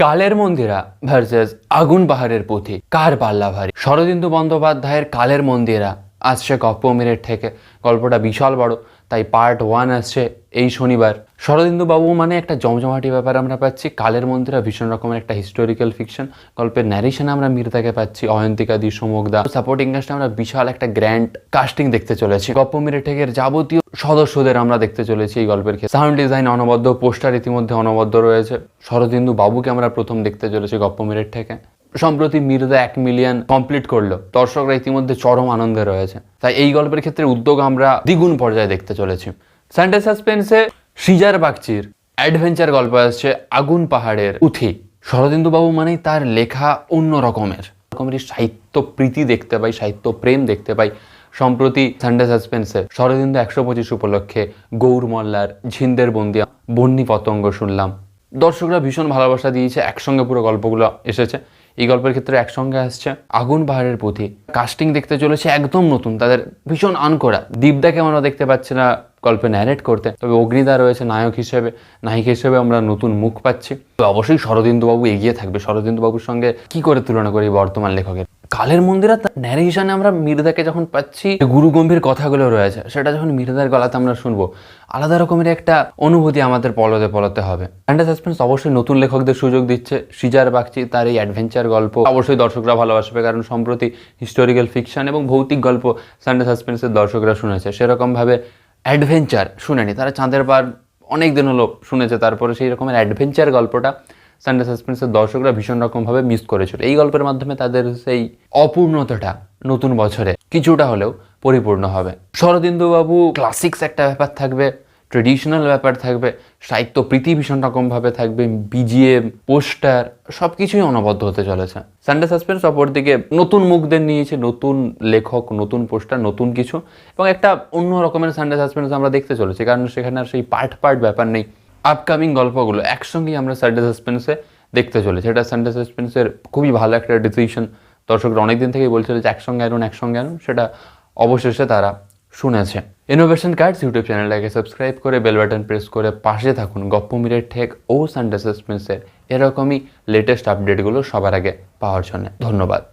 কালের মন্দিরা versus আগুন পাহাড়ের পুঁথি, কার পাল্লা ভারী? শরদিন্দু বন্দ্যোপাধ্যায়ের কালের মন্দিরা আসছে গপ্পমিরের থেকে। গল্পটা বিশাল বড়, তাই পার্ট 1 আসছে এই শনিবার। শরদিন্দু বাবু মানে একটা জমজমাটি ব্যাপার আমরা পাচ্ছি। কালের মন্দিরা ভীষণ রকমের একটা হিস্টোরিক্যাল ফিকশন। গল্পের ন্যারেশনে আমরা মির্জাকে পাচ্ছি, অয়ন্তিকা দি, সমুখদা। সাপোর্টিং কাস্টে আমরা বিশাল একটা গ্র্যান্ড কাস্টিং দেখতে চলেছি। গপ্পমিরের ঠেকের যাবতীয় সদস্যদের আমরা দেখতে চলেছি এই গল্পের ক্ষেত্রে। সাউন্ড ডিজাইন অনবদ্য, পোস্টার ইতিমধ্যে অনবদ্য রয়েছে। শরদিন্দু বাবুকে আমরা প্রথম দেখতে চলেছি গপ্পমিরের ঠেকে। সম্প্রতি মির্জা 1 মিলিয়ন কমপ্লিট করলো, দর্শকরা ইতিমধ্যে চরম আনন্দে রয়েছে। তাই এই গল্পের ক্ষেত্রে উদ্যোগ আমরা দ্বিগুণ পর্যায়ে দেখতে চলেছি। সানডে সাসপেন্সে সৃজার বাগচির অ্যাডভেঞ্চার গল্প আসছে আগুন পাহাড়ের পুঁথি। শরদিন্দু বাবু মানেই তার লেখা অন্য রকমের সাহিত্য প্রীতি দেখতে পাই, সাহিত্য প্রেম দেখতে পাই। সম্প্রতি সানডে সাসপেন্সে শরদিন্দু 125 উপলক্ষে গৌর মল্লার ঝিন্দের বন্দিয়া বন্যী পতঙ্গ শুনলাম। দর্শকরা ভীষণ ভালোবাসা দিয়েছে, একসঙ্গে পুরো গল্পগুলো এসেছে। এই গল্পের ক্ষেত্রে একসঙ্গে আসছে আগুন পাহাড়ের পুঁথি। কাস্টিং দেখতে চলেছে একদম নতুন, তাদের ভীষণ আনকোরা। দীপদাকে আমরা দেখতে পাচ্ছি না গল্পে ন্যারেট করতে, তবে অগ্নিদা রয়েছে নায়ক হিসেবে, নায়িকা হিসেবে আমরা নতুন মুখ পাচ্ছি। তো অবশ্যই শরদিন্দু বাবু এগিয়ে থাকবে। শরদিন্দু বাবুর সঙ্গে কি করে তুলনা করি বর্তমান লেখকের? কালের মন্দিরে ন্যারেশনে আমরা মির্জাকে যখন পাচ্ছি, গুরু গম্ভীর কথাগুলো রয়েছে, সেটা যখন মির্জার গলাতে আমরা শুনবো, আলাদা রকমের একটা অনুভূতি আমাদের পলতে পলতে হবে। সানডে সাসপেন্স অবশ্যই নতুন লেখকদের সুযোগ দিচ্ছে। সৃজার বাগচি তার এই অ্যাডভেঞ্চার গল্প অবশ্যই দর্শকরা ভালোবাসবে, কারণ সম্প্রতি হিস্টোরিক্যাল ফিকশন এবং ভৌতিক গল্প সানডে সাসপেন্সের দর্শকরা শুনেছে। সেরকমভাবে অ্যাডভেঞ্চার শুনেনি, তারা চাঁদের পার অনেক দিন হলো শুনেছে, তারপরে সেই রকমের অ্যাডভেঞ্চার গল্পটা সানডে সাসপেন্সের দর্শকরা ভীষণ রকমভাবে মিস করেছিল। এই গল্পের মাধ্যমে তাদের সেই অপূর্ণতাটা নতুন বছরে কিছুটা হলেও পরিপূর্ণ হবে। শরদিন্দুবাবু ক্লাসিক্স একটা ব্যাপার থাকবে, ট্রেডিশনাল ব্যাপার থাকবে, সাহিত্য প্রীতি ভীষণ রকমভাবে থাকবে, বিজিএম, পোস্টার সব কিছুই অনবদ্য হতে চলেছে। সানডে সাসপেন্স অপরদিকে নতুন মুখদের নিয়েছে, নতুন লেখক, নতুন পোস্টার, নতুন কিছু, এবং একটা অন্য রকমের সানডে সাসপেন্স আমরা দেখতে চলেছি, কারণ সেখানে আর সেই পার্ট ব্যাপার নেই। আপকামিং গল্পগুলো একসঙ্গেই আমরা সানডে সাসপেন্সে দেখতে চলেছি। এটা সানডে সাসপেন্সের খুবই ভালো একটা ডিসিশন। দর্শকরা অনেকদিন থেকেই বলছিল যে একসঙ্গে আনুন, সেটা অবশেষে তারা শুনেছে। ইনোভেশন কার্ডস ইউটিউব চ্যানেলটাকে সাবস্ক্রাইব করে বেল বাটন প্রেস করে পাশে থাকুন গপ্পমিরের ঠেক ও সানডে সাসপেন্সের এরকমই লেটেস্ট আপডেটগুলো সবার আগে পাওয়ার জন্য। ধন্যবাদ।